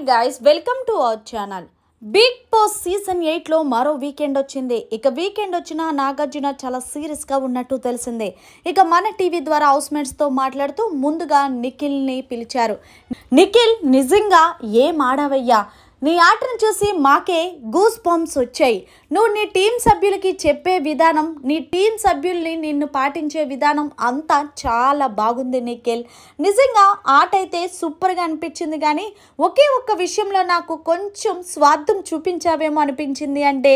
guys, welcome to our channel. Bigg Boss season 8 లో మరో weekend వచ్చింది. ఇక వీకెండ్ వచ్చిన నాగార్జున చాలా సీరియస్ గా ఉన్నట్టు తెలిసిందే. ఇక మన టీవీ ద్వారా హౌస్ మేట్స్ తో మాట్లాడుతూ ముందుగా నిఖిల్ ని పిలిచారు. నిఖిల్, నిజంగా ఏం ఆడావయ్యా, నీ ఆటను చూసి మాకే గూస్ బంప్స్ వచ్చాయి. నువ్వు నీ టీం సభ్యులకి చెప్పే విధానం, నీ టీం సభ్యుల్ని నిన్ను పాటించే విధానం అంతా చాలా బాగుంది నిఖిల్. నిజంగా ఆట అయితే సూపర్గా అనిపించింది, కానీ ఒకే ఒక్క విషయంలో నాకు కొంచెం స్వార్థం చూపించావేమో అనిపించింది. అంటే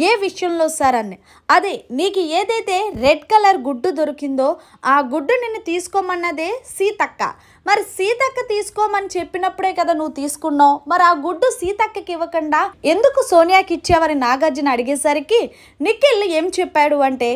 ఏ విషయంలో సార్ అని, అదే నీకు ఏదైతే రెడ్ కలర్ గుడ్డు దొరికిందో ఆ గుడ్డు నిన్ను తీసుకోమన్నదే సీతక్క. మరి సీతక్క తీసుకోమని చెప్పినప్పుడే కదా నువ్వు తీసుకున్నావు. మరి ఆ గుడ్డు సీతక్కకి ఇవ్వకుండా ఎందుకు సోనియాకి ఇచ్చావని నాగార్జున అడిగేసరికి నిఖిల్ ఏం చెప్పాడు అంటే,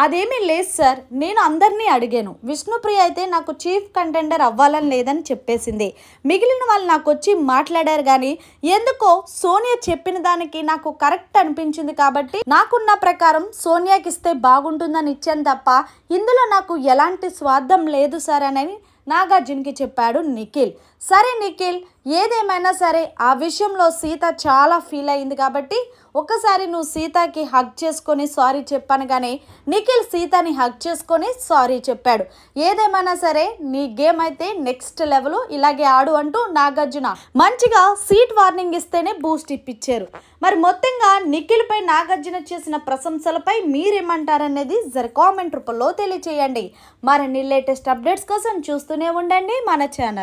అదేమీ లేదు సార్, నేను అందరినీ అడిగాను. విష్ణుప్రియ అయితే నాకు చీఫ్ కంటెండర్ అవ్వాలని లేదని చెప్పేసింది. మిగిలిన వాళ్ళు నాకు వచ్చి మాట్లాడారు, కానీ ఎందుకో సోనియా చెప్పిన దానికి నాకు కరెక్ట్ అనిపించింది కాబట్టి నాకున్న ప్రకారం సోనియాకి ఇస్తే బాగుంటుందని ఇచ్చాను తప్ప ఇందులో నాకు ఎలాంటి స్వార్థం లేదు సార్ అని నాగార్జునకి చెప్పాడు నిఖిల్. సరే నిఖిల్, ఏదేమైనా సరే ఆ విషయంలో సీత చాలా ఫీల్ అయింది కాబట్టి ఒకసారి నువ్వు సీతకి హగ్ చేసుకొని సారీ చెప్పాను, కానీ నిఖిల్ సీతని హగ్ చేసుకొని సారీ చెప్పాడు. ఏదేమైనా సరే నీ గేమ్ అయితే నెక్స్ట్ లెవెల్, ఇలాగే ఆడు అంటూ నాగార్జున మంచిగా సీట్ వార్నింగ్ ఇస్తేనే బూస్ట్ ఇప్పించారు. మరి మొత్తంగా నిఖిల్ పై నాగార్జున చేసిన ప్రశంసలపై మీరేమంటారనేది జర కామెంట్ రూపంలో తెలియచేయండి. మరిన్ని లేటెస్ట్ అప్డేట్స్ కోసం చూస్తూనే ఉండండి మన ఛానల్.